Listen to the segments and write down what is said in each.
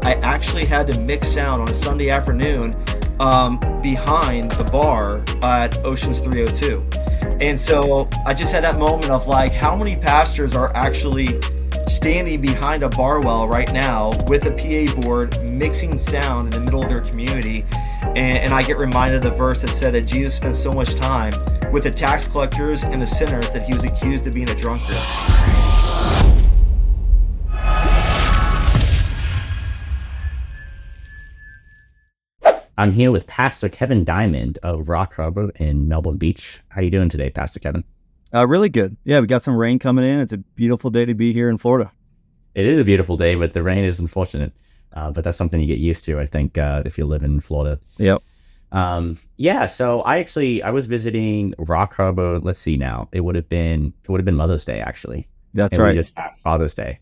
I actually had to mix sound on a Sunday afternoon behind the bar at Oceans 302. And so I just had that moment of like, how many pastors are actually standing behind a bar well right now with a PA board, mixing sound in the middle of their community. And I get reminded of the verse that said that Jesus spent so much time with the tax collectors and the sinners that he was accused of being a drunkard. I'm here with Pastor Kevin Diamond of Rock Harbor in Melbourne Beach. How are you doing today, Pastor Kevin? Really good. Yeah, we got some rain coming in. It's a beautiful day to be here in Florida. It is a beautiful day, but the rain is unfortunate. But that's something you get used to, I think, if you live in Florida. Yep. So I was visiting Rock Harbor. Let's see now. It would have been Mother's Day, actually. That's and right. We just passed Father's Day.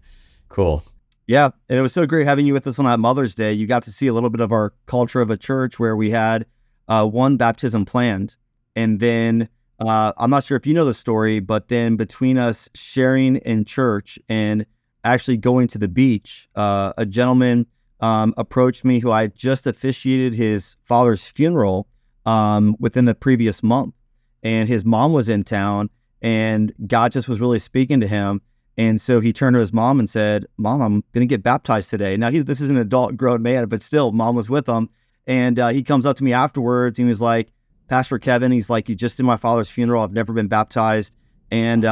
Cool. Yeah, and it was so great having you with us on that Mother's Day. You got to see a little bit of our culture of a church where we had one baptism planned. And then I'm not sure if you know the story, but then between us sharing in church and actually going to the beach, a gentleman approached me who I had just officiated his father's funeral within the previous month. And his mom was in town and God just was really speaking to him. And so he turned to his mom and said, "Mom, I'm going to get baptized today." Now, this is an adult grown man, but still, mom was with him. And he comes up to me afterwards and he was like, "Pastor Kevin," he's like, "you just did my father's funeral. I've never been baptized. And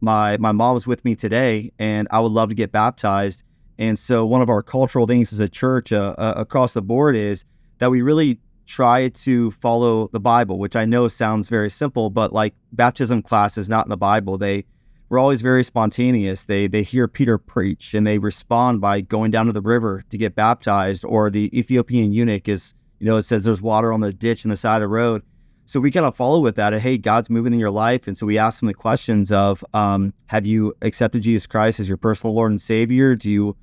my mom was with me today and I would love to get baptized." And so one of our cultural things as a church across the board is that we really try to follow the Bible, which I know sounds very simple, but like baptism class is not in the Bible. We're always very spontaneous. They hear Peter preach and they respond by going down to the river to get baptized. Or the Ethiopian eunuch is, it says there's water on the ditch on the side of the road. So we kind of follow with that. Hey, God's moving in your life. And so we ask them the questions of, have you accepted Jesus Christ as your personal Lord and Savior? Do you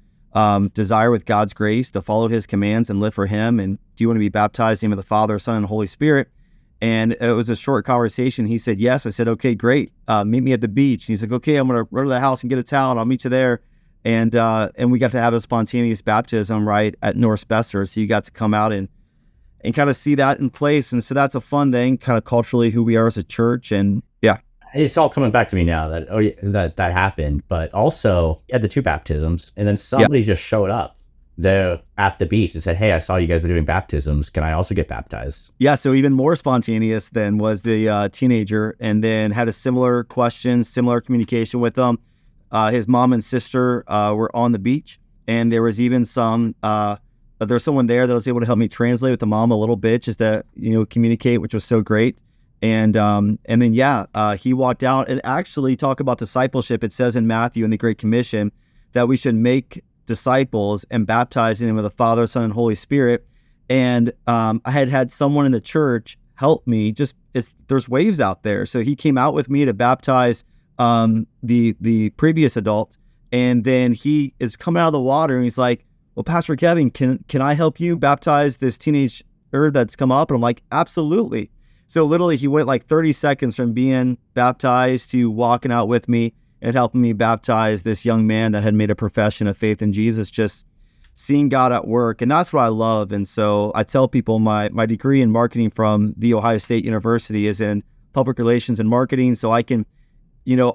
desire with God's grace to follow his commands and live for him? And do you want to be baptized in the name of the Father, Son, and Holy Spirit? And it was a short conversation. He said, yes. I said, okay, great. Meet me at the beach. And he's like, okay, I'm going to run to the house and get a towel and I'll meet you there. And we got to have a spontaneous baptism right at North Besser. So you got to come out and kind of see that in place. And so that's a fun thing, kind of culturally who we are as a church. And yeah. It's all coming back to me now that happened. But also, you had the two baptisms and then somebody just showed up there at the beach and said, "Hey, I saw you guys were doing baptisms. Can I also get baptized?" Yeah, so even more spontaneous than was the teenager, and then had a similar question, similar communication with them. His mom and sister were on the beach, and there was even there's someone there that was able to help me translate with the mom a little bit, just to communicate, which was so great. And then he walked out and actually talk about discipleship. It says in Matthew in the Great Commission that we should make disciples and baptize in the name of the Father, Son, and Holy Spirit. And I had someone in the church help me. There's waves out there, so he came out with me to baptize the previous adult, and then he is coming out of the water and he's like, "Well, Pastor Kevin, can I help you baptize this teenager that's come up?" And I'm like, "Absolutely." So literally, he went like 30 seconds from being baptized to walking out with me and helping me baptize this young man that had made a profession of faith in Jesus, just seeing God at work. And that's what I love. And so I tell people my degree in marketing from The Ohio State University is in public relations and marketing. So I can,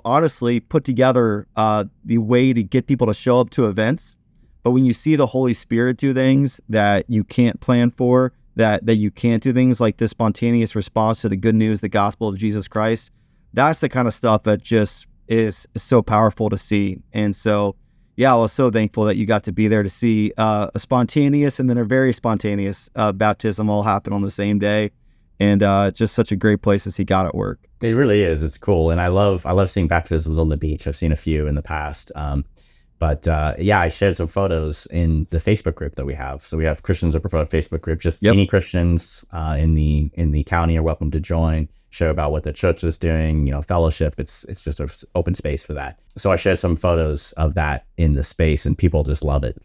honestly put together the way to get people to show up to events. But when you see the Holy Spirit do things that you can't plan for, that you can't do things like this spontaneous response to the good news, the gospel of Jesus Christ, that's the kind of stuff that just is so powerful to see. And so, I was so thankful that you got to be there to see a spontaneous and then a very spontaneous baptism all happen on the same day. And just such a great place to see God at work. It really is. It's cool. And I love seeing baptisms on the beach. I've seen a few in the past. I shared some photos in the Facebook group that we have. So we have Christians of Brevard Facebook group. Just any Christians in the county are welcome to join, share about what the church is doing, fellowship. It's just an open space for that. So I shared some photos of that in the space and people just love it,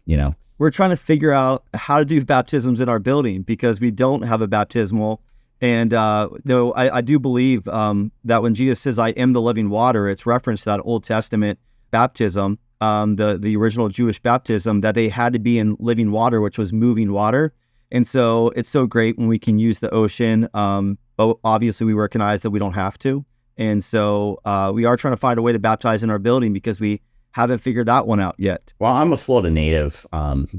We're trying to figure out how to do baptisms in our building because we don't have a baptismal. And though I do believe that when Jesus says, "I am the living water," it's reference to that Old Testament baptism. the original Jewish baptism, that they had to be in living water, which was moving water. And so it's so great when we can use the ocean, but obviously we recognize that we don't have to. And so we are trying to find a way to baptize in our building because we haven't figured that one out yet. Well, I'm a Florida native,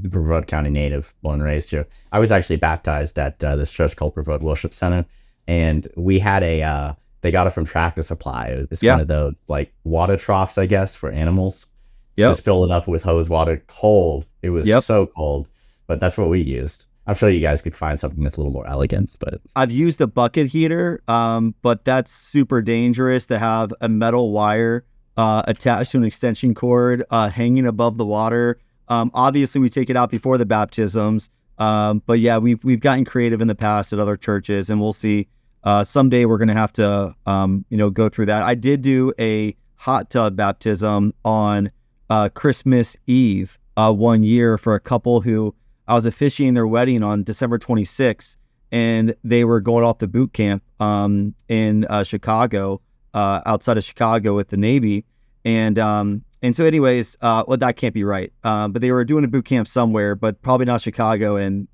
Brevard County native, born and raised here. I was actually baptized at this church called Brevard Worship Center, and we had they got it from Tractor Supply. It's one of those like water troughs, I guess, for animals. Just fill it up with hose water, cold. It was so cold, but that's what we used. I'm sure you guys could find something that's a little more elegant, but I've used a bucket heater, but that's super dangerous to have a metal wire attached to an extension cord hanging above the water. Obviously, we take it out before the baptisms, but yeah, we've gotten creative in the past at other churches, and we'll see. Someday we're going to have to go through that. I did do a hot tub baptism on Christmas Eve 1 year for a couple who I was officiating their wedding on December 26th, and they were going off the boot camp in Chicago, outside of Chicago with the Navy. And so anyways, well, that can't be right. But they were doing a boot camp somewhere, but probably not Chicago in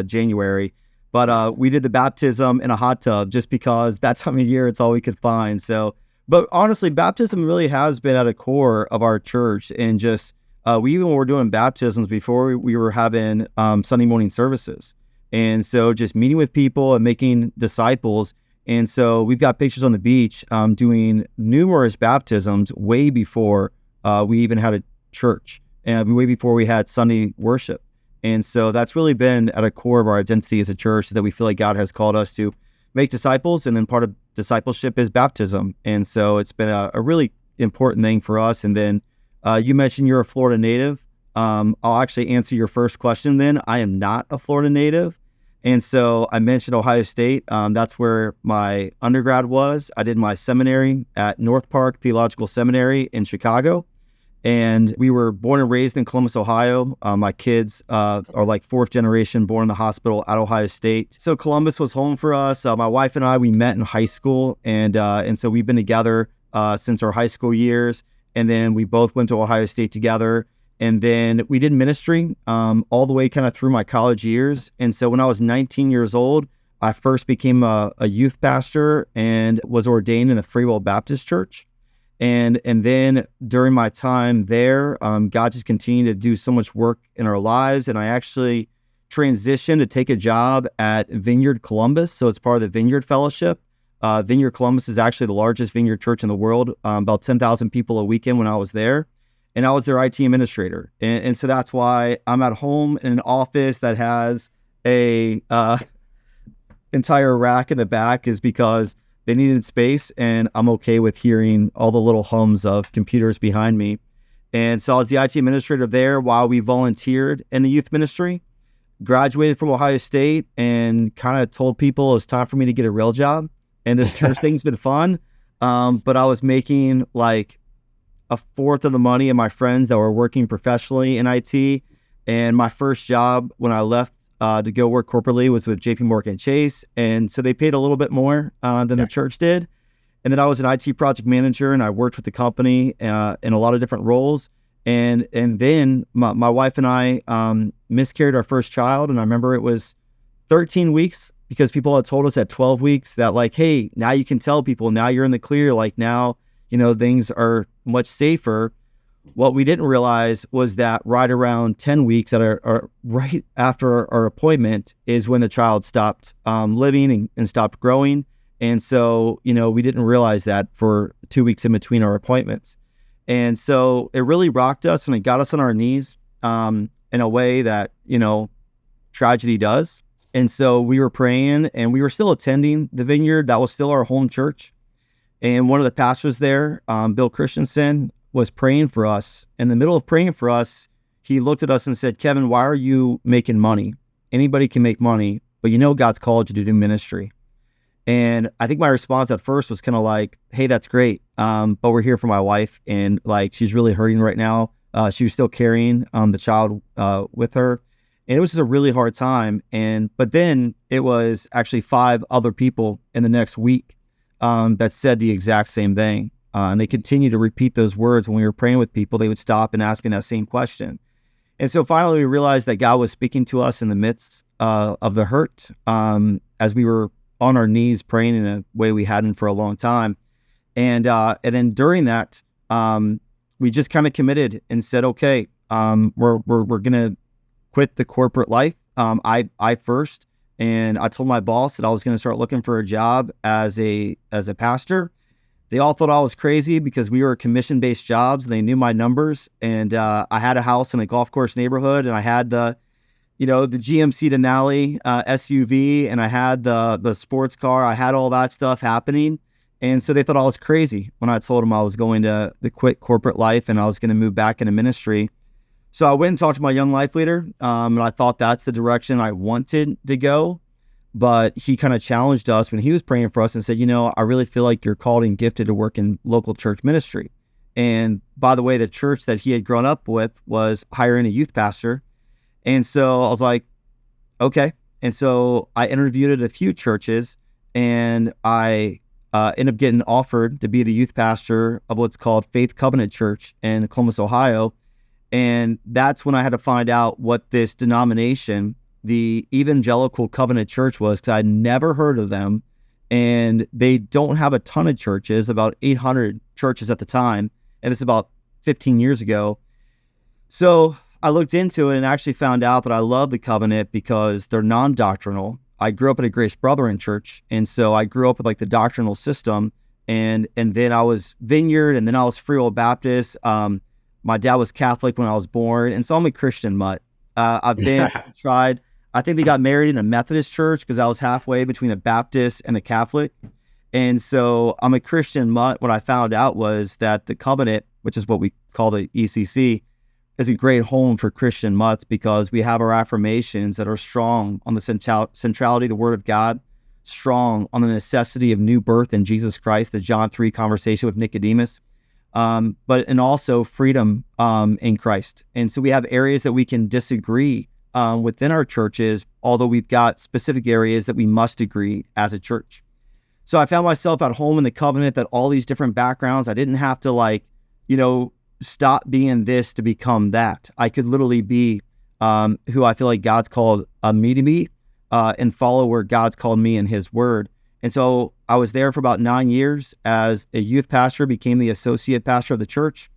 January. But we did the baptism in a hot tub just because that time of year, it's all we could find. So, but honestly, baptism really has been at a core of our church, and just we even were doing baptisms before we were having Sunday morning services. And so just meeting with people and making disciples. And so we've got pictures on the beach doing numerous baptisms way before we even had a church, and way before we had Sunday worship. And so that's really been at a core of our identity as a church, that we feel like God has called us to make disciples, and then part of discipleship is baptism. And so it's been a really important thing for us. And then you mentioned you're a Florida native. I'll actually answer your first question then. I am not a Florida native. And so I mentioned Ohio State. That's where my undergrad was. I did my seminary at North Park Theological Seminary in Chicago. And we were born and raised in Columbus, Ohio. My kids are like fourth generation born in the hospital at Ohio State. So Columbus was home for us. My wife and I, we met in high school. And so we've been together since our high school years. And then we both went to Ohio State together. And then we did ministry all the way kind of through my college years. And so when I was 19 years old, I first became a youth pastor and was ordained in a Free Will Baptist church. And then during my time there, God just continued to do so much work in our lives. And I actually transitioned to take a job at Vineyard Columbus. So it's part of the Vineyard Fellowship. Vineyard Columbus is actually the largest vineyard church in the world, about 10,000 people a weekend when I was there. And I was their IT administrator. And so that's why I'm at home in an office that has a entire rack in the back, is because they needed space, and I'm okay with hearing all the little hums of computers behind me. And so I was the IT administrator there while we volunteered in the youth ministry, graduated from Ohio State, and kind of told people it was time for me to get a real job. And this church thing's been fun, but I was making like a fourth of the money of my friends that were working professionally in IT. And my first job when I left to go work corporately was with JPMorgan Chase. And so they paid a little bit more than the church did. And then I was an IT project manager, and I worked with the company in a lot of different roles. And then my wife and I miscarried our first child. And I remember it was 13 weeks because people had told us at 12 weeks that like, hey, now you can tell people, now you're in the clear. Like now, things are much safer. What we didn't realize was that right around 10 weeks right after our appointment is when the child stopped living and stopped growing. And so, we didn't realize that for 2 weeks in between our appointments. And so it really rocked us, and it got us on our knees in a way that, tragedy does. And so we were praying, and we were still attending the Vineyard. That was still our home church. And one of the pastors there, Bill Christensen, was praying for us. In the middle of praying for us, he looked at us and said, Kevin, why are you making money? Anybody can make money, but God's called you to do ministry. And I think my response at first was kind of like, hey, that's great. But we're here for my wife, and like, she's really hurting right now. She was still carrying the child with her. And it was just a really hard time. But then it was actually 5 other people in the next week that said the exact same thing. And they continue to repeat those words when we were praying with people. They would stop and ask me that same question. And so finally we realized that God was speaking to us in the midst of the hurt, as we were on our knees praying in a way we hadn't for a long time. And then during that, we just kind of committed and said, okay, we're going to quit the corporate life. I first, and I told my boss that I was going to start looking for a job as a pastor. They all thought I was crazy because we were commission-based jobs, and they knew my numbers. And I had a house in a golf course neighborhood, and I had the GMC Denali SUV, and I had the sports car. I had all that stuff happening. And so they thought I was crazy when I told them I was going to quit corporate life and I was going to move back into ministry. So I went and talked to my young life leader, and I thought that's the direction I wanted to go. But he kind of challenged us when he was praying for us and said, I really feel like you're called and gifted to work in local church ministry. And by the way, the church that he had grown up with was hiring a youth pastor. And so I was like, okay. And so I interviewed at a few churches, and I ended up getting offered to be the youth pastor of what's called Faith Covenant Church in Columbus, Ohio. And that's when I had to find out what this denomination, the Evangelical Covenant Church, was, because I'd never heard of them. And they don't have a ton of churches, about 800 churches at the time. And this is about 15 years ago. So I looked into it and actually found out that I love the covenant because they're non-doctrinal. I grew up at a Grace Brethren church, and so I grew up with like the doctrinal system, and then I was Vineyard, and then I was Free Will Baptist. My dad was Catholic when I was born, and so I'm a Christian mutt. I've been tried. I think they got married in a Methodist church because I was halfway between a Baptist and a Catholic, and so I'm a Christian mutt. What I found out was that the covenant, which is what we call the ECC, is a great home for Christian mutts because we have our affirmations that are strong on the centrality of the Word of God, strong on the necessity of new birth in Jesus Christ, the John 3 conversation with Nicodemus, and also freedom in Christ. And so we have areas that we can disagree within our churches, although we've got specific areas that we must agree as a church. So I found myself at home in the covenant, that all these different backgrounds, I didn't have to stop being this to become that. I could literally be who I feel like God's called me to be, and follow where God's called me in His Word. And so I was there for about 9 years as a youth pastor, became the associate pastor of the church,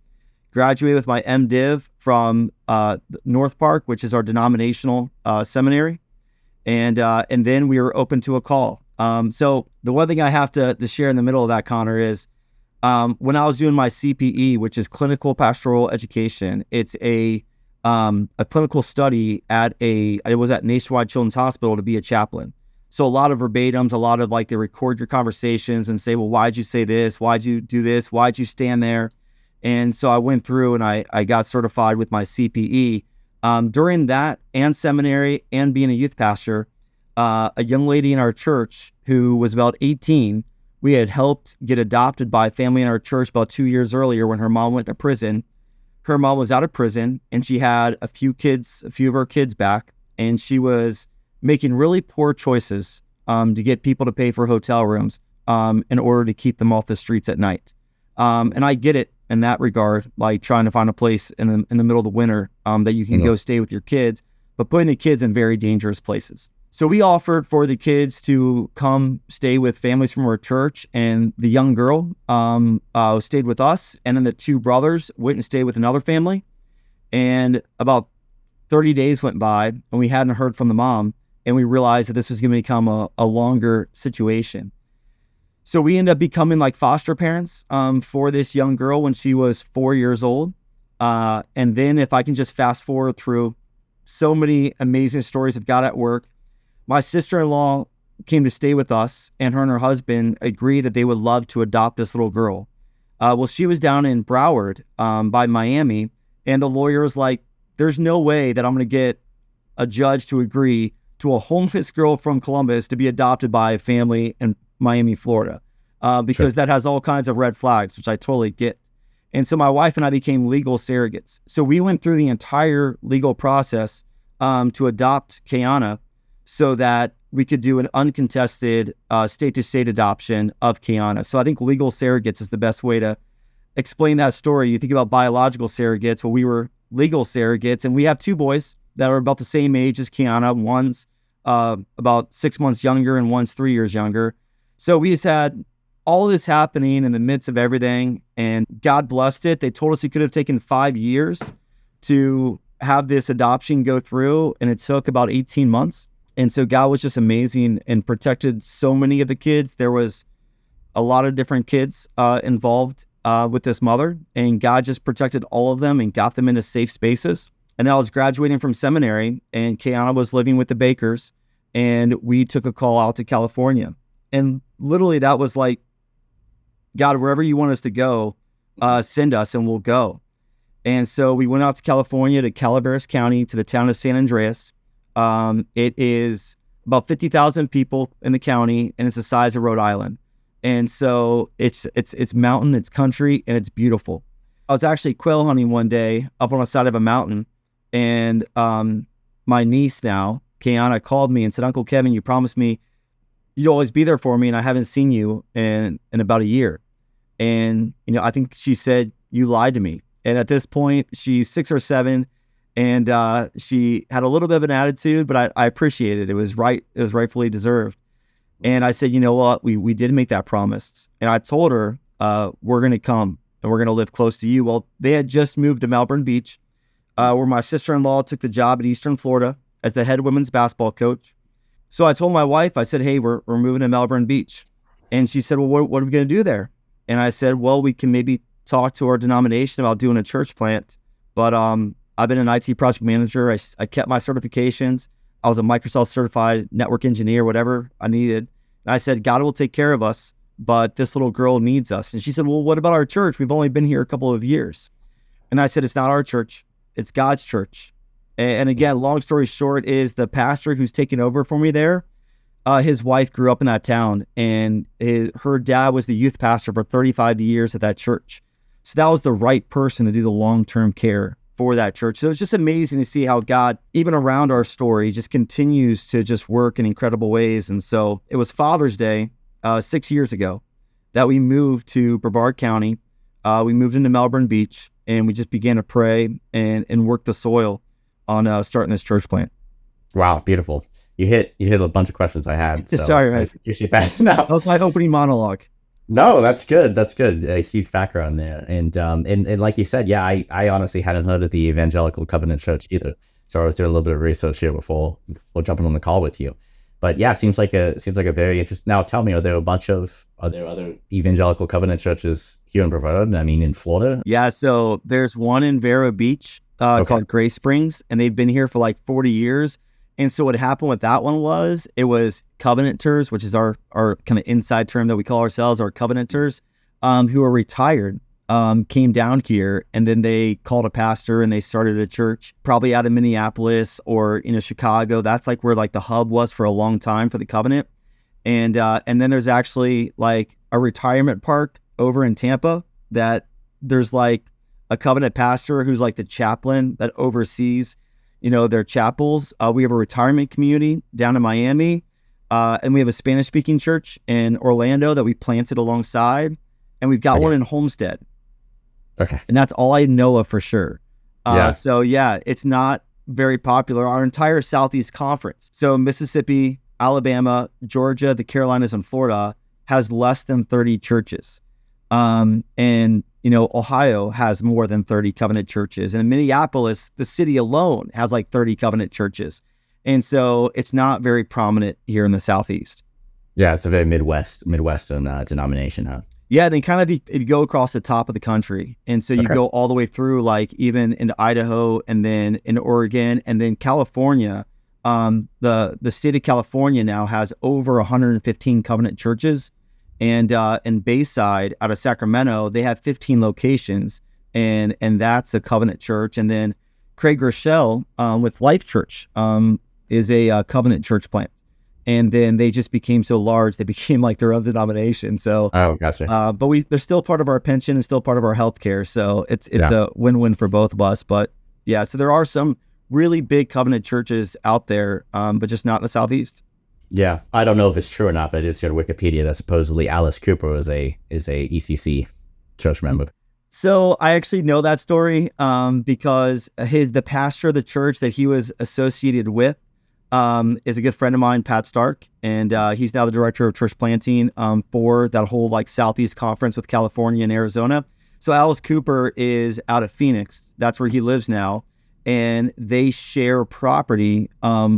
graduated with my MDiv from North Park, which is our denominational seminary, and then we were open to a call. So the one thing I have to share in the middle of that, Connor, is when I was doing my CPE, which is clinical pastoral education, it's a clinical study it was at Nationwide Children's Hospital to be a chaplain. So a lot of verbatims, a lot of they record your conversations and say, well, why'd you say this? Why'd you do this? Why'd you stand there? And so I went through and I got certified with my CPE. During that and seminary and being a youth pastor, a young lady in our church who was about 18, we had helped get adopted by a family in our church about 2 years earlier when her mom went to prison. Her mom was out of prison, and she had a few of her kids back, and she was making really poor choices to get people to pay for hotel rooms in order to keep them off the streets at night. And I get it in that regard, like trying to find a place in the middle of the winter that you can go stay with your kids, but putting the kids in very dangerous places. So we offered for the kids to come stay with families from our church, and the young girl stayed with us, and then the two brothers went and stayed with another family. And about 30 days went by, and we hadn't heard from the mom, and we realized that this was going to become a longer situation. So we ended up becoming like foster parents for this young girl when she was 4 years old. And then if I can just fast forward through so many amazing stories of God at work, my sister-in-law came to stay with us, and her husband agreed that they would love to adopt this little girl. Well, she was down in Brevard by Miami, and the lawyer was like, there's no way that I'm going to get a judge to agree to a homeless girl from Columbus to be adopted by a family in Miami, Florida, because that has all kinds of red flags, which I totally get. And so my wife and I became legal surrogates. So we went through the entire legal process to adopt Kiana, so that we could do an uncontested state-to-state adoption of Kiana. So I think legal surrogates is the best way to explain that story. You think about biological surrogates. Well, we were legal surrogates, and we have two boys that are about the same age as Kiana. One's about 6 months younger and one's 3 years younger. So we just had all of this happening in the midst of everything, and God blessed it. They told us it could have taken 5 years to have this adoption go through, and it took about 18 months. And so God was just amazing and protected so many of the kids. There was a lot of different kids involved with this mother, and God just protected all of them and got them into safe spaces. And then I was graduating from seminary, and Kiana was living with the Bakers, and we took a call out to California. And literally that was like, God, wherever you want us to go, send us and we'll go. And so we went out to California, to Brevard County, to the town of San Andreas. It is about 50,000 people in the county, and it's the size of Rhode Island. And so it's mountain, it's country, and it's beautiful. I was actually quail hunting one day up on the side of a mountain, and my niece now, Kiana, called me and said, Uncle Kevin, you promised me you'd always be there for me, and I haven't seen you in about a year. And, I think she said, you lied to me. And at this point, she's 6 or 7, and she had a little bit of an attitude, but I appreciate it. It was right. It was rightfully deserved. And I said, you know what? We did make that promise. And I told her, we're going to come and we're going to live close to you. Well, they had just moved to Melbourne Beach, where my sister-in-law took the job at Eastern Florida as the head women's basketball coach. So I told my wife, I said, hey, we're moving to Melbourne Beach. And she said, well, what are we going to do there? And I said, well, we can maybe talk to our denomination about doing a church plant. But I've been an IT project manager. I kept my certifications. I was a Microsoft certified network engineer, whatever I needed. And I said, God will take care of us, but this little girl needs us. And she said, well, what about our church? We've only been here a couple of years. And I said, it's not our church. It's God's church. And again, long story short is the pastor who's taken over for me there, his wife grew up in that town, and her dad was the youth pastor for 35 years at that church. So that was the right person to do the long-term care for that church. So it's just amazing to see how God, even around our story, just continues to just work in incredible ways. And so it was Father's Day 6 years ago that we moved to Brevard County. We moved into Melbourne Beach, and we just began to pray and work the soil on starting this church plant. Wow, beautiful. You hit a bunch of questions I had. So sorry, man. You see that? No. That was my opening monologue. No, that's good. That's good. A huge background there. And like you said, yeah, I honestly hadn't heard of the Evangelical Covenant Church either. So I was doing a little bit of research here before jumping on the call with you. But yeah, seems like a very interesting. Now tell me, are there other Evangelical Covenant churches here in Brevard? I mean, in Florida? Yeah, so there's one in Brevard Beach called Grace Springs, and they've been here for like 40 years. And so what happened with that one was, it was Covenanters, which is our kind of inside term that we call ourselves, our Covenanters, who are retired, came down here, and then they called a pastor and they started a church, probably out of Minneapolis or Chicago. That's like where like the hub was for a long time for the Covenant. And then there's actually like a retirement park over in Tampa that there's like a Covenant pastor who's like the chaplain that oversees their chapels. We have a retirement community down in Miami, and we have a Spanish-speaking church in Orlando that we planted alongside, and we've got one in Homestead. Okay. And that's all I know of for sure. Yeah. So yeah, it's not very popular. Our entire Southeast Conference, so Mississippi, Alabama, Georgia, the Carolinas, and Florida, has less than 30 churches. And Ohio has more than 30 Covenant churches. And Minneapolis, the city alone, has like 30 Covenant churches. And so it's not very prominent here in the Southeast. Yeah, it's a very Midwestern denomination, huh? Yeah, then kind of if you go across the top of the country. And so you go all the way through like even into Idaho, and then in Oregon, and then California. The state of California now has over 115 Covenant churches. And in Bayside, out of Sacramento, they have 15 locations, and that's a Covenant church. And then Craig Rochelle with Life Church is a Covenant church plant. And then they just became so large, they became like their own denomination. So, gotcha. But they're still part of our pension and still part of our health care. So it's a win-win for both of us. But yeah, so there are some really big Covenant churches out there, but just not in the Southeast. Yeah, I don't know if it's true or not, but it's on Wikipedia that supposedly Alice Cooper is a ECC church member. So I actually know that story because the pastor of the church that he was associated with is a good friend of mine, Pat Stark, and he's now the director of church planting for that whole like Southeast conference with California and Arizona. So Alice Cooper is out of Phoenix. That's where he lives now, and they share property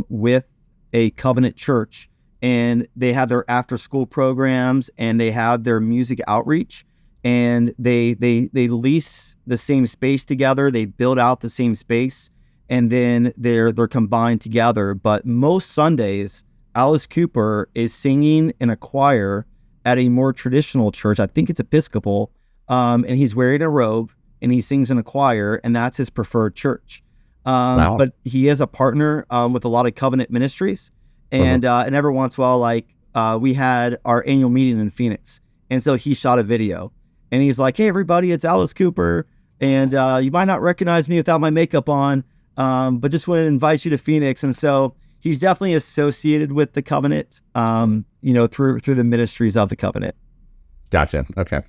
with a covenant church, and they have their after-school programs and they have their music outreach. And they lease the same space together. They build out the same space, and then they're combined together. But most Sundays, Alice Cooper is singing in a choir at a more traditional church. I think it's Episcopal, and he's wearing a robe and he sings in a choir, and that's his preferred church. Wow. But he is a partner with a lot of covenant ministries, and every once in a while, we had our annual meeting in Phoenix, and so he shot a video. And he's like, hey, everybody, it's Alice Cooper. And you might not recognize me without my makeup on, but just want to invite you to Phoenix. And so he's definitely associated with the covenant, through the ministries of the covenant. Gotcha. Okay.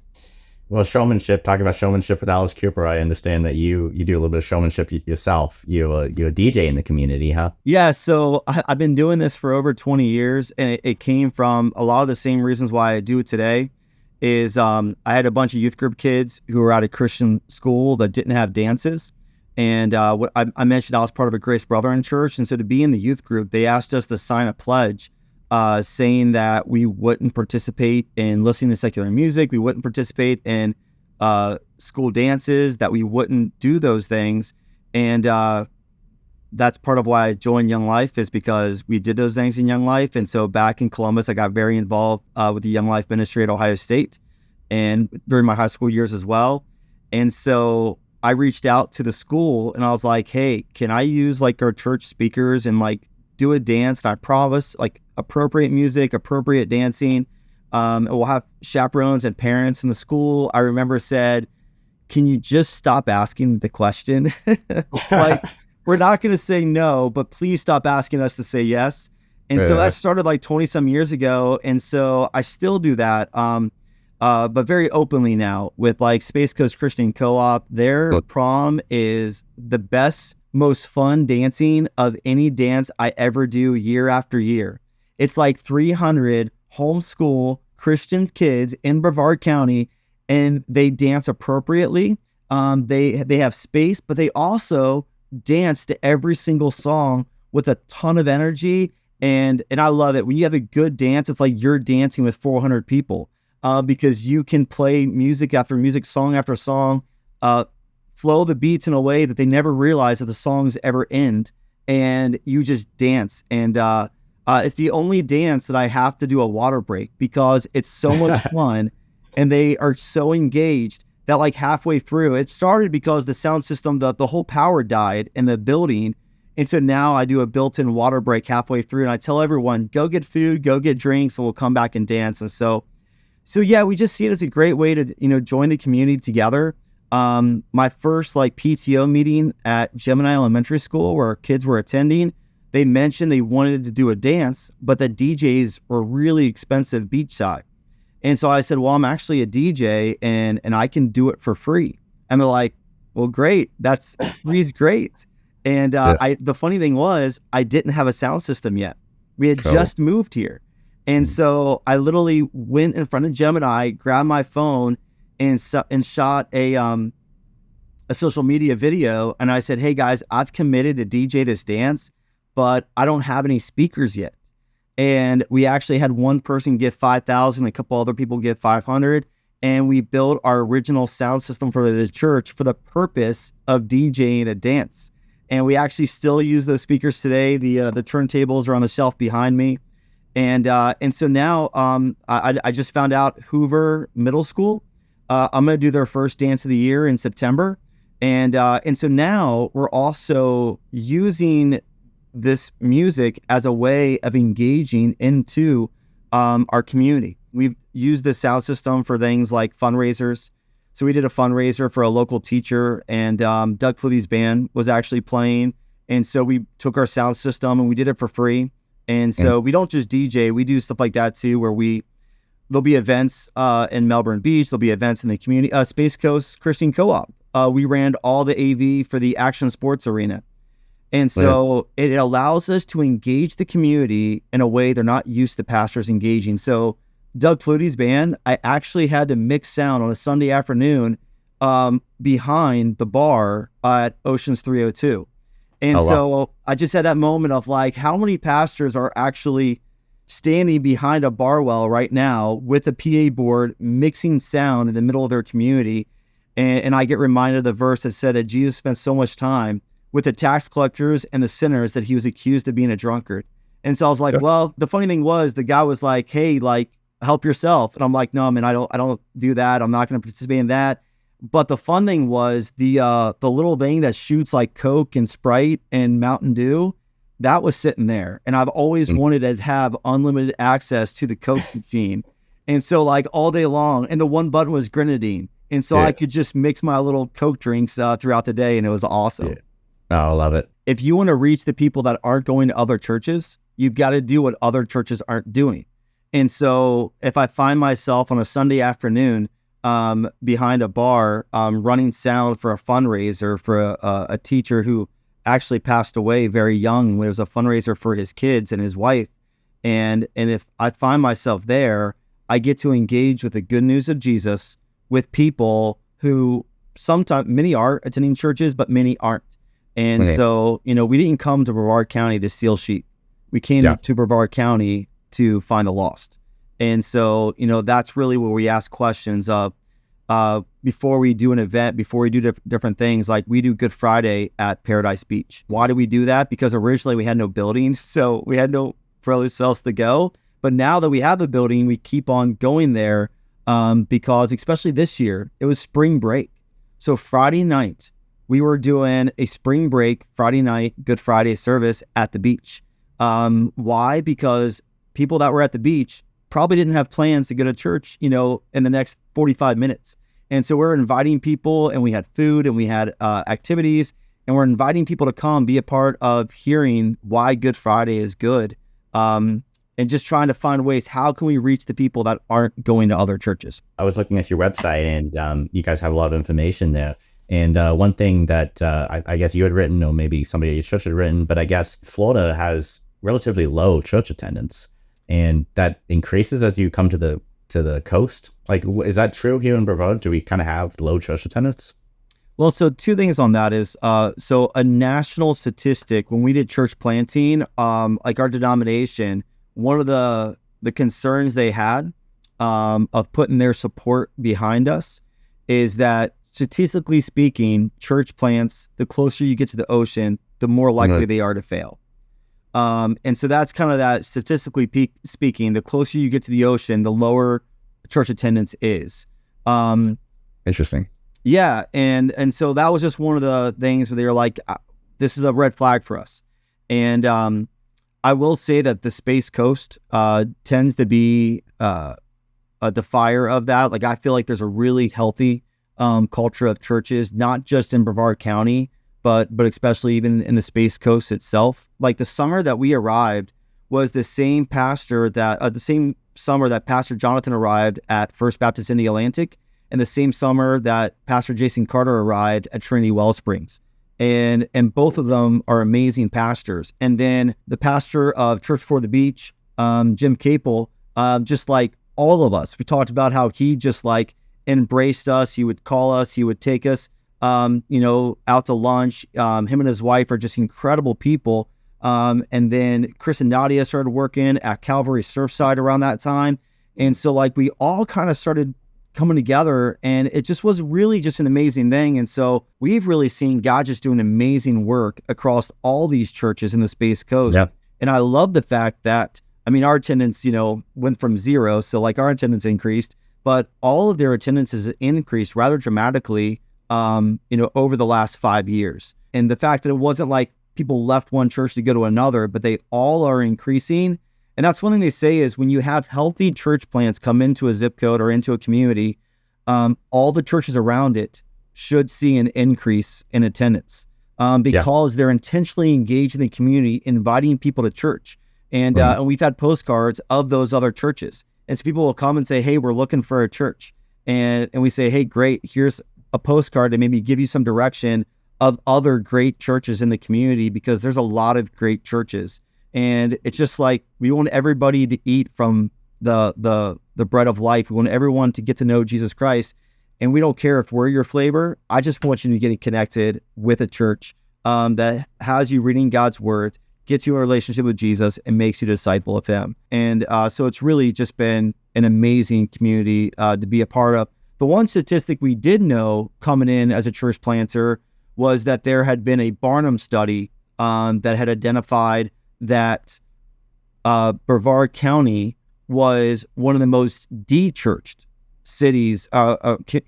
Well, showmanship, talking about showmanship with Alice Cooper, I understand that you do a little bit of showmanship yourself. You're a DJ in the community, huh? Yeah. So I've been doing this for over 20 years, and it came from a lot of the same reasons why I do it today. I had a bunch of youth group kids who were at a Christian school that didn't have dances. And what I mentioned, I was part of a Grace Brethren church. And so to be in the youth group, they asked us to sign a pledge saying that we wouldn't participate in listening to secular music. We wouldn't participate in school dances, that we wouldn't do those things. And that's part of why I joined Young Life, is because we did those things in Young Life. And so back in Columbus, I got very involved with the Young Life ministry at Ohio State and during my high school years as well. And so I reached out to the school and I was like, hey, can I use like our church speakers and like do a dance? And I promise like appropriate music, appropriate dancing. And we'll have chaperones and parents in the school. I remember said, can you just stop asking the question? Like, we're not going to say no, but please stop asking us to say yes. And so that started like 20 some years ago. And so I still do that, but very openly now with like Space Coast Christian Co-op. Their prom is the best, most fun dancing of any dance I ever do year after year. It's like 300 homeschool Christian kids in Brevard County, and they dance appropriately. They have space, but they also dance to every single song with a ton of energy, and I love it. When you have a good dance, it's like you're dancing with 400 people because you can play music after music, song after song, flow the beats in a way that they never realize that the songs ever end, and you just dance. And it's the only dance that I have to do a water break because it's so much fun, and they are so engaged that like halfway through, it started because the sound system, the whole power died in the building. And so now I do a built-in water break halfway through, and I tell everyone, go get food, go get drinks, and we'll come back and dance. And so yeah, we just see it as a great way to, join the community together. My first like PTO meeting at Gemini Elementary School, where our kids were attending, they mentioned they wanted to do a dance, but the DJs were really expensive beachside. And so I said, well, I'm actually a DJ and I can do it for free. And they're like, well, great. Free's great. And the funny thing was, I didn't have a sound system yet. We had just moved here. And so I literally went in front of Gemini, grabbed my phone and shot a social media video. And I said, hey guys, I've committed to DJ this dance, but I don't have any speakers yet. And we actually had one person give 5,000, a couple other people give 500. And we built our original sound system for the church for the purpose of DJing a dance. And we actually still use those speakers today. The turntables are on the shelf behind me. And so now I just found out Hoover Middle School, I'm going to do their first dance of the year in September. And so now we're also using this music as a way of engaging into our community. We've used the sound system for things like fundraisers. So we did a fundraiser for a local teacher, and Doug Flutie's band was actually playing. And so we took our sound system and we did it for free. And so we don't just DJ, we do stuff like that too, where we there'll be events in Melbourne Beach. There'll be events in the community, Space Coast Christian Co-op. We ran all the AV for the Action Sports Arena. And so it allows us to engage the community in a way they're not used to pastors engaging. So Doug Flutie's band, I actually had to mix sound on a Sunday afternoon behind the bar at Oceans 302. And so I just had that moment of like, how many pastors are actually standing behind a bar well right now with a PA board, mixing sound in the middle of their community. And I get reminded of the verse that said that Jesus spent so much time with the tax collectors and the sinners that he was accused of being a drunkard. And so I was like, well, the funny thing was the guy was like, hey, like, help yourself. And I'm like, no, man, I don't do that. I'm not going to participate in that. But the fun thing was the little thing that shoots like Coke and Sprite and Mountain Dew, that was sitting there. And I've always wanted to have unlimited access to the Coke machine. And so like all day long, and the one button was grenadine. And so I could just mix my little Coke drinks throughout the day, and it was awesome. Yeah. Oh, I love it. If you want to reach the people that aren't going to other churches, you've got to do what other churches aren't doing. And so if I find myself on a Sunday afternoon behind a bar running sound for a fundraiser for a teacher who actually passed away very young, it was a fundraiser for his kids and his wife. And if I find myself there, I get to engage with the good news of Jesus with people who sometimes, many are attending churches, but many aren't. And so, we didn't come to Brevard County to steal sheep. We came to Brevard County to find the lost. And so, that's really where we ask questions of before we do an event, before we do different things. Like we do Good Friday at Paradise Beach. Why do we do that? Because originally we had no building, so we had no place else to go. But now that we have a building, we keep on going there because especially this year, it was spring break. So Friday night, we were doing a spring break Friday night, Good Friday service at the beach. Why? Because people that were at the beach probably didn't have plans to go to church, in the next 45 minutes. And so we're inviting people, and we had food and we had activities, and we're inviting people to come be a part of hearing why Good Friday is good. And just trying to find ways, how can we reach the people that aren't going to other churches? I was looking at your website, and you guys have a lot of information there. And one thing that I guess you had written, or maybe somebody at your church had written, but I guess Florida has relatively low church attendance, and that increases as you come to the coast. Like, is that true here in Brevard? Do we kind of have low church attendance? Well, so two things on that is, so a national statistic, when we did church planting, like our denomination, one of the concerns they had of putting their support behind us is that statistically speaking, church plants, the closer you get to the ocean, the more likely they are to fail. And so that's kind of that, statistically speaking, the closer you get to the ocean, the lower church attendance is. Interesting. Yeah. And so that was just one of the things where they were like, this is a red flag for us. And I will say that the Space Coast tends to be a defier of that. Like, I feel like there's a really healthy culture of churches, not just in Brevard County, but especially even in the Space Coast itself. Like the summer that we arrived was the same pastor that the same summer that Pastor Jonathan arrived at First Baptist in the Atlantic, and the same summer that Pastor Jason Carter arrived at Trinity Wellsprings. And both of them are amazing pastors. And then the pastor of Church for the Beach, Jim Capel, just like all of us, we talked about how he just like embraced us. He would call us, he would take us, out to lunch. Him and his wife are just incredible people. And then Chris and Nadia started working at Calvary Surfside around that time. And so like we all kind of started coming together, and it just was really just an amazing thing. And so we've really seen God just doing amazing work across all these churches in the Space Coast. Yep. And I love the fact that, our attendance, went from 0. So like our attendance increased, but all of their attendance has increased rather dramatically, over the last 5 years. And the fact that it wasn't like people left one church to go to another, but they all are increasing. And that's one thing they say is when you have healthy church plants come into a zip code or into a community, all the churches around it should see an increase in attendance because they're intentionally engaged in the community, inviting people to church. And we've had postcards of those other churches. And so people will come and say, hey, we're looking for a church. And we say, hey, great, here's a postcard to maybe give you some direction of other great churches in the community, because there's a lot of great churches. And it's just like, we want everybody to eat from the bread of life. We want everyone to get to know Jesus Christ. And we don't care if we're your flavor. I just want you to get connected with a church that has you reading God's word, gets you in a relationship with Jesus, and makes you a disciple of him. And so it's really just been an amazing community to be a part of. The one statistic we did know coming in as a church planter was that there had been a Barnum study that had identified that Brevard County was one of the most de-churched cities,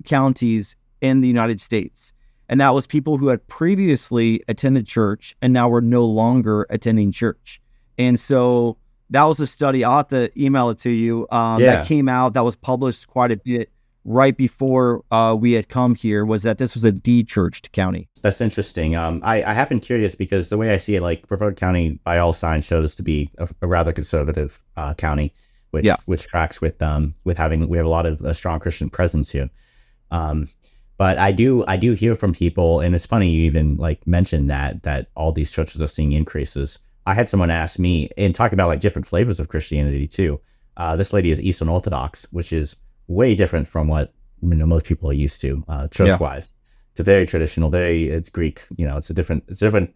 counties in the United States. And that was people who had previously attended church and now were no longer attending church. And so that was a study. I'll have to email it to you. That came out, that was published quite a bit right before we had come here, was that this was a de-churched county. That's interesting. I have been curious because the way I see it, like Brevard County, by all signs, shows to be a rather conservative county, which tracks with having, we have a lot of a strong Christian presence here. But I do hear from people, and it's funny you even like mentioned that all these churches are seeing increases. I had someone ask me, and talk about like different flavors of Christianity too. This lady is Eastern Orthodox, which is way different from what most people are used to church-wise. It's a very traditional, it's Greek. It's a different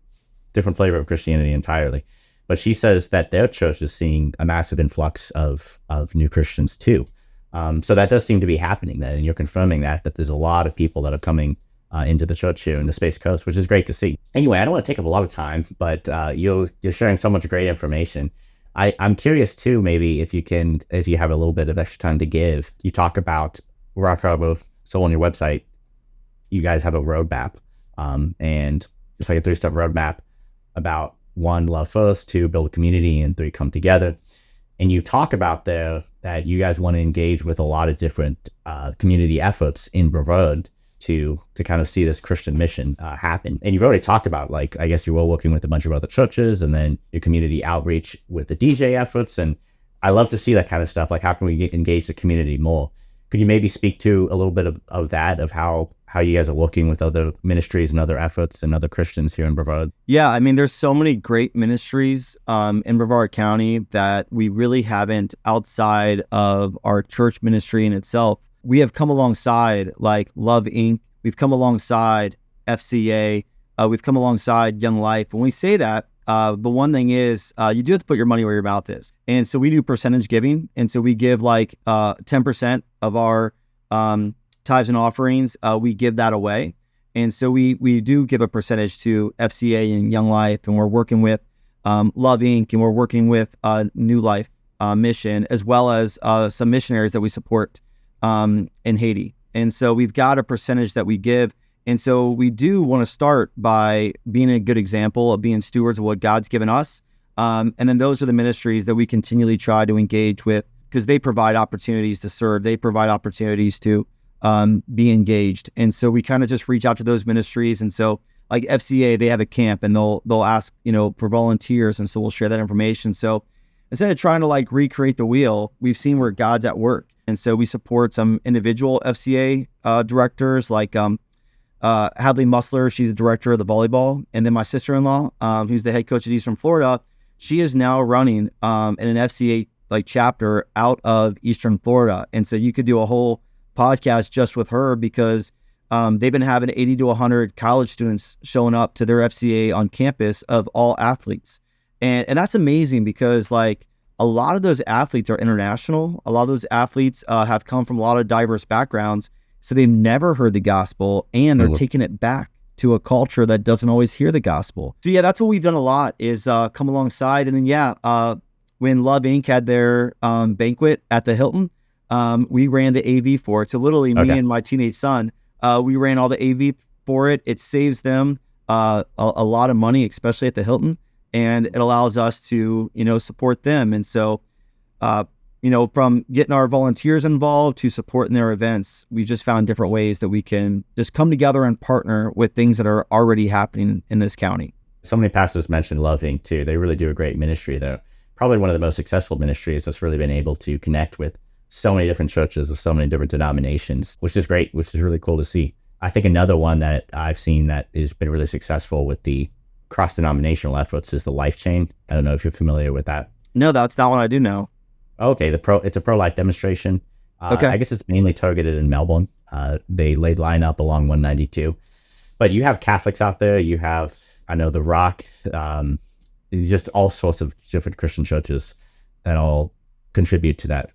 flavor of Christianity entirely. But she says that their church is seeing a massive influx of new Christians too. So that does seem to be happening then, and you're confirming that there's a lot of people that are coming into the church here in the Space Coast, which is great to see. Anyway, I don't want to take up a lot of time, but you're sharing so much great information. I'm curious too, maybe if you have a little bit of extra time to give, you talk about Rock Harbor. So on your website, you guys have a roadmap, and it's like a 3-step roadmap about 1, love first, 2, build a community, and 3, come together. And you talk about there that you guys want to engage with a lot of different community efforts in Brevard to kind of see this Christian mission happen. And you've already talked about, like, I guess you were working with a bunch of other churches, and then your community outreach with the DJ efforts. And I love to see that kind of stuff. Like, how can we engage the community more? Could you maybe speak to a little bit of that, of how you guys are working with other ministries and other efforts and other Christians here in Brevard? Yeah, I mean, there's so many great ministries in Brevard County that we really haven't, outside of our church ministry in itself. We have come alongside like Love Inc. We've come alongside FCA. We've come alongside Young Life. When we say that, the one thing is you do have to put your money where your mouth is. And so we do percentage giving. And so we give like 10% of our tithes and offerings. We give that away. And so we do give a percentage to FCA and Young Life. And we're working with Love Inc. And we're working with New Life Mission, as well as some missionaries that we support in Haiti. And so we've got a percentage that we give. And so we do want to start by being a good example of being stewards of what God's given us. And then those are the ministries that we continually try to engage with, because they provide opportunities to serve. They provide opportunities to be engaged. And so we kind of just reach out to those ministries. And so like FCA, they have a camp, and they'll ask, for volunteers. And so we'll share that information. So instead of trying to like recreate the wheel, we've seen where God's at work. And so we support some individual FCA directors, like Hadley Musler. She's the director of the volleyball. And then my sister-in-law, who's the head coach at Eastern Florida, she is now running in an FCA like chapter out of Eastern Florida. And so you could do a whole podcast just with her, because they've been having 80 to 100 college students showing up to their FCA on campus of all athletes. And that's amazing, because like a lot of those athletes are international. A lot of those athletes have come from a lot of diverse backgrounds. So they've never heard the gospel, and they're taking it back to a culture that doesn't always hear the gospel. So yeah, that's what we've done a lot, is come alongside. And then when Love Inc. had their banquet at the Hilton, we ran the AV for it. So literally me and my teenage son, we ran all the AV for it. It saves them a lot of money, especially at the Hilton, and it allows us to, support them. And so, from getting our volunteers involved to supporting their events, we just found different ways that we can just come together and partner with things that are already happening in this county. So many pastors mentioned Love Inc. too. They really do a great ministry there. Probably one of the most successful ministries that's really been able to connect with so many different churches of so many different denominations, which is great, which is really cool to see. I think another one that I've seen that has been really successful with the cross-denominational efforts is the Life Chain. I don't know if you're familiar with that. No, that's not one I do know. Okay, it's a pro-life demonstration. Okay. I guess it's mainly targeted in Melbourne. They laid line up along 192. But you have Catholics out there. You have, I know, The Rock, just all sorts of different Christian churches that all contribute to that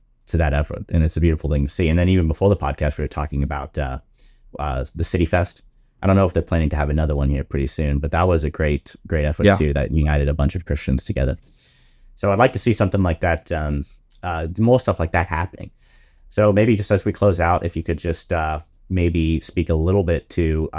effort. And it's a beautiful thing to see. And then even before the podcast, we were talking about the City Fest. I don't know if they're planning to have another one here pretty soon, but that was a great effort too, that united a bunch of Christians together. So I'd like to see something like that, more stuff like that happening. So maybe just as we close out, if you could just maybe speak a little bit to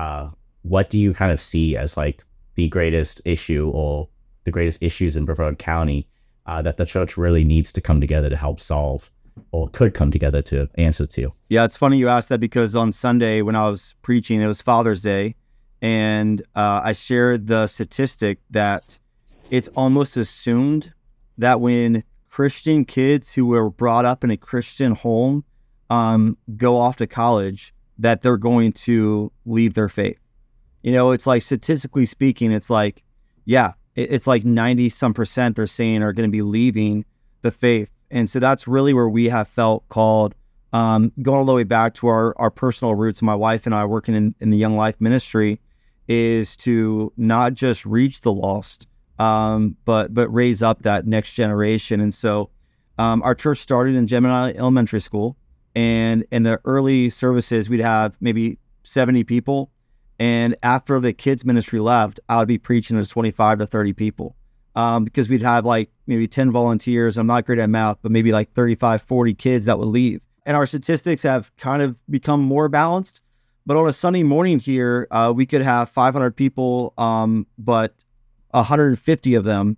what do you kind of see as like the greatest issue or the greatest issues in Brevard County that the church really needs to come together to help solve, or could come together to answer to? Yeah, it's funny you asked that, because on Sunday when I was preaching, it was Father's Day, and I shared the statistic that it's almost assumed that when Christian kids who were brought up in a Christian home go off to college, that they're going to leave their faith. You know, it's like, statistically speaking, it's like, yeah, it's like 90% they're saying are going to be leaving the faith. And so that's really where we have felt called, going all the way back to our personal roots. My wife and I working in the Young Life ministry, is to not just reach the lost, but raise up that next generation. And so our church started in Gemini Elementary School, and in the early services, we'd have maybe 70 people. And after the kids ministry left, I would be preaching to 25 to 30 people. Because we'd have like maybe 10 volunteers. I'm not great at math, but maybe like 35, 40 kids that would leave. And our statistics have kind of become more balanced. But on a Sunday morning here, we could have 500 people, but 150 of them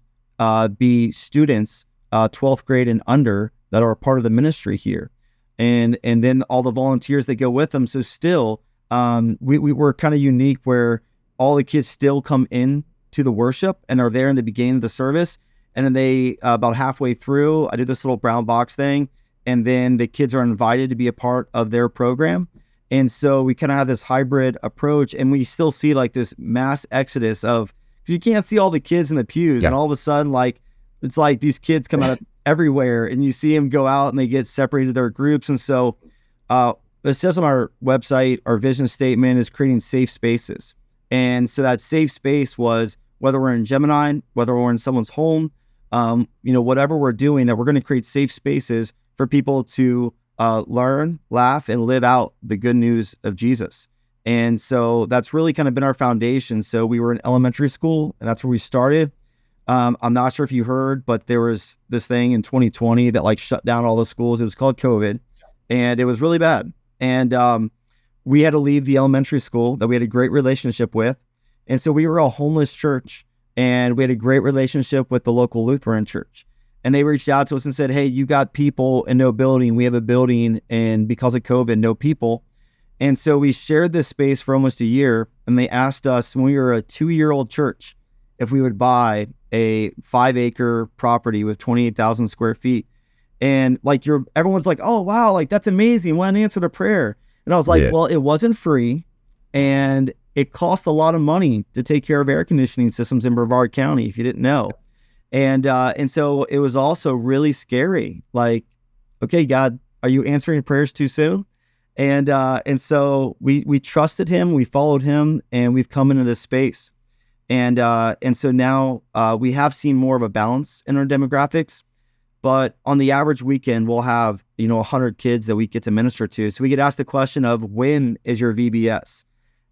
be students, 12th grade and under, that are a part of the ministry here. And then all the volunteers that go with them. So still, we're kind of unique where all the kids still come in to the worship and are there in the beginning of the service. And then they, about halfway through, I do this little brown box thing. And then the kids are invited to be a part of their program. And so we kind of have this hybrid approach, and we still see like this mass exodus of, you can't see all the kids in the pews. And all of a sudden, like, it's like these kids come out of everywhere, and you see them go out and they get separated their groups. And so it says on our website, our vision statement is creating safe spaces. And so that safe space was, whether we're in Gemini, whether we're in someone's home, whatever we're doing, that we're going to create safe spaces for people to learn, laugh, and live out the good news of Jesus. And so that's really kind of been our foundation. So we were in elementary school, and that's where we started. I'm not sure if you heard, but there was this thing in 2020 that like shut down all the schools. It was called COVID, and it was really bad. And we had to leave the elementary school that we had a great relationship with. And so we were a homeless church, and we had a great relationship with the local Lutheran church. And they reached out to us and said, hey, you got people and no building. We have a building, and because of COVID, no people. And so we shared this space for almost a year, and they asked us, when we were a 2-year-old church, if we would buy a 5-acre property with 28,000 square feet. And like everyone's like, oh, wow, like that's amazing. What an answer to prayer. And I was like, well, it wasn't free, and it cost a lot of money to take care of air conditioning systems in Brevard County, if you didn't know. And so it was also really scary. Like, okay, God, are you answering prayers too soon? And so we trusted him, we followed him, and we've come into this space. And so now we have seen more of a balance in our demographics. But on the average weekend, we'll have 100 kids that we get to minister to. So we get asked the question of, when is your VBS?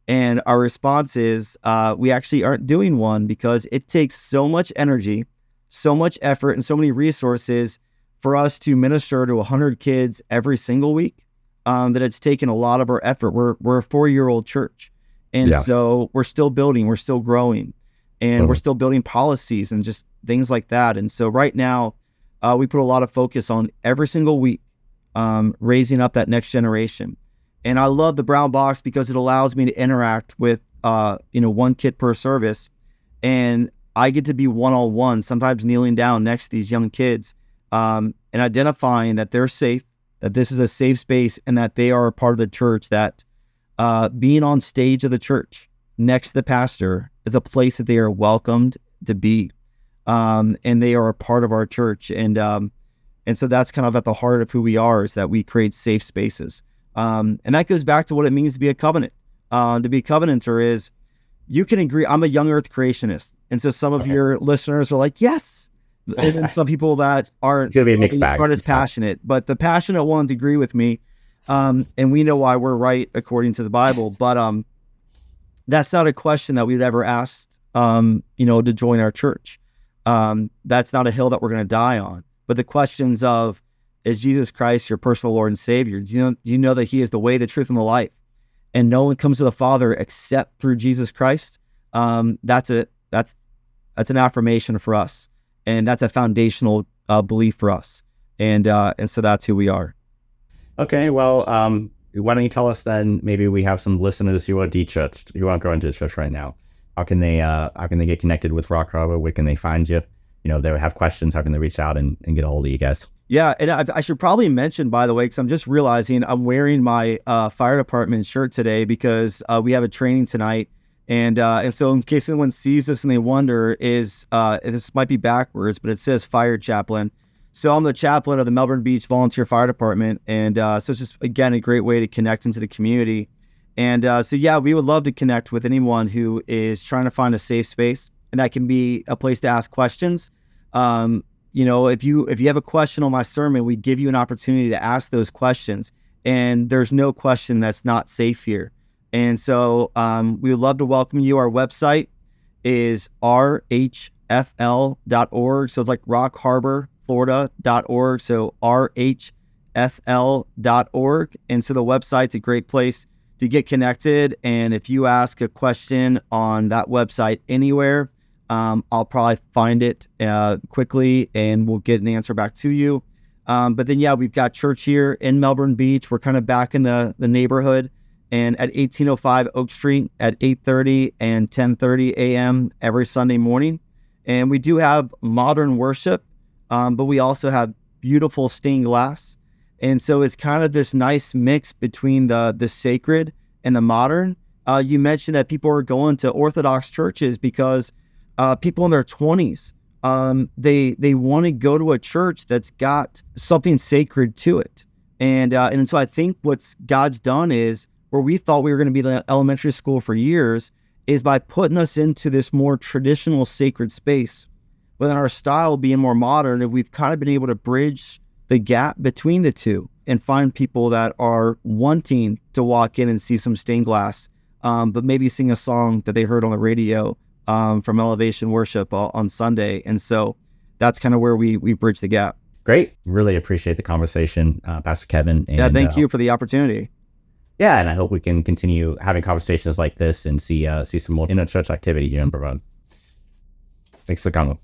And our response is, we actually aren't doing one, because it takes so much energy, so much effort, and so many resources for us to minister to 100 kids every single week, that it's taken a lot of our effort. We're a 4-year-old church. And so we're still building, we're still growing, and we're still building policies and just things like that. And so right now, we put a lot of focus on every single week, raising up that next generation. And I love the brown box because it allows me to interact with, one kid per service. And I get to be one-on-one, sometimes kneeling down next to these young kids, and identifying that they're safe, that this is a safe space and that they are a part of the church, that being on stage of the church next to the pastor is a place that they are welcomed to be. And they are a part of our church. And so that's kind of at the heart of who we are, is that we create safe spaces. And that goes back to what it means to be a covenant. To be a covenanter is, you can agree. I'm a young earth creationist. And so some of your listeners are like, yes. And then some people that aren't, it's going to be a mixed bag. Aren't as passionate, but the passionate ones agree with me. And we know why we're right according to the Bible. But that's not a question that we've ever asked, to join our church. That's not a hill that we're going to die on. But the questions of, is Jesus Christ your personal Lord and Savior? Do you know that He is the way, the truth, and the life? And no one comes to the Father except through Jesus Christ. That's an affirmation for us, and that's a foundational belief for us. And so that's who we are. Okay, well, why don't you tell us then? Maybe we have some listeners who are de-churched, who aren't going to the church right now. How can they get connected with Rock Harbor? Where can they find you? If they have questions, how can they reach out and get a hold of you guys? Yeah, and I should probably mention, by the way, because I'm just realizing I'm wearing my fire department shirt today because we have a training tonight. And so in case anyone sees this and they wonder, this might be backwards, but it says fire chaplain. So I'm the chaplain of the Melbourne Beach Volunteer Fire Department. And so it's just, again, a great way to connect into the community. And so, yeah, we would love to connect with anyone who is trying to find a safe space. And that can be a place to ask questions. If you have a question on my sermon, we give you an opportunity to ask those questions. And there's no question that's not safe here. And so we would love to welcome you. Our website is rhfl.org. So it's like rockharborflorida.org. So rhfl.org. And so the website's a great place to get connected. And if you ask a question on that website anywhere, I'll probably find it quickly and we'll get an answer back to you. But then, yeah, we've got church here in Melbourne Beach. We're kind of back in the neighborhood, and at 1805 Oak Street at 8:30 and 10:30 a.m. every Sunday morning. And we do have modern worship, but we also have beautiful stained glass. And so it's kind of this nice mix between the sacred and the modern. You mentioned that people are going to Orthodox churches because people in their 20s, they want to go to a church that's got something sacred to it. And so I think what God's done is, where we thought we were going to be the elementary school for years, is by putting us into this more traditional sacred space, but in our style being more modern, and we've kind of been able to bridge the gap between the two and find people that are wanting to walk in and see some stained glass, but maybe sing a song that they heard on the radio from Elevation Worship on Sunday. And so that's kind of where we bridge the gap. Great. Really appreciate the conversation, Pastor Kevin. And, thank you for the opportunity. Yeah, and I hope we can continue having conversations like this and see some more inner church activity here in Brevard. Thanks for coming.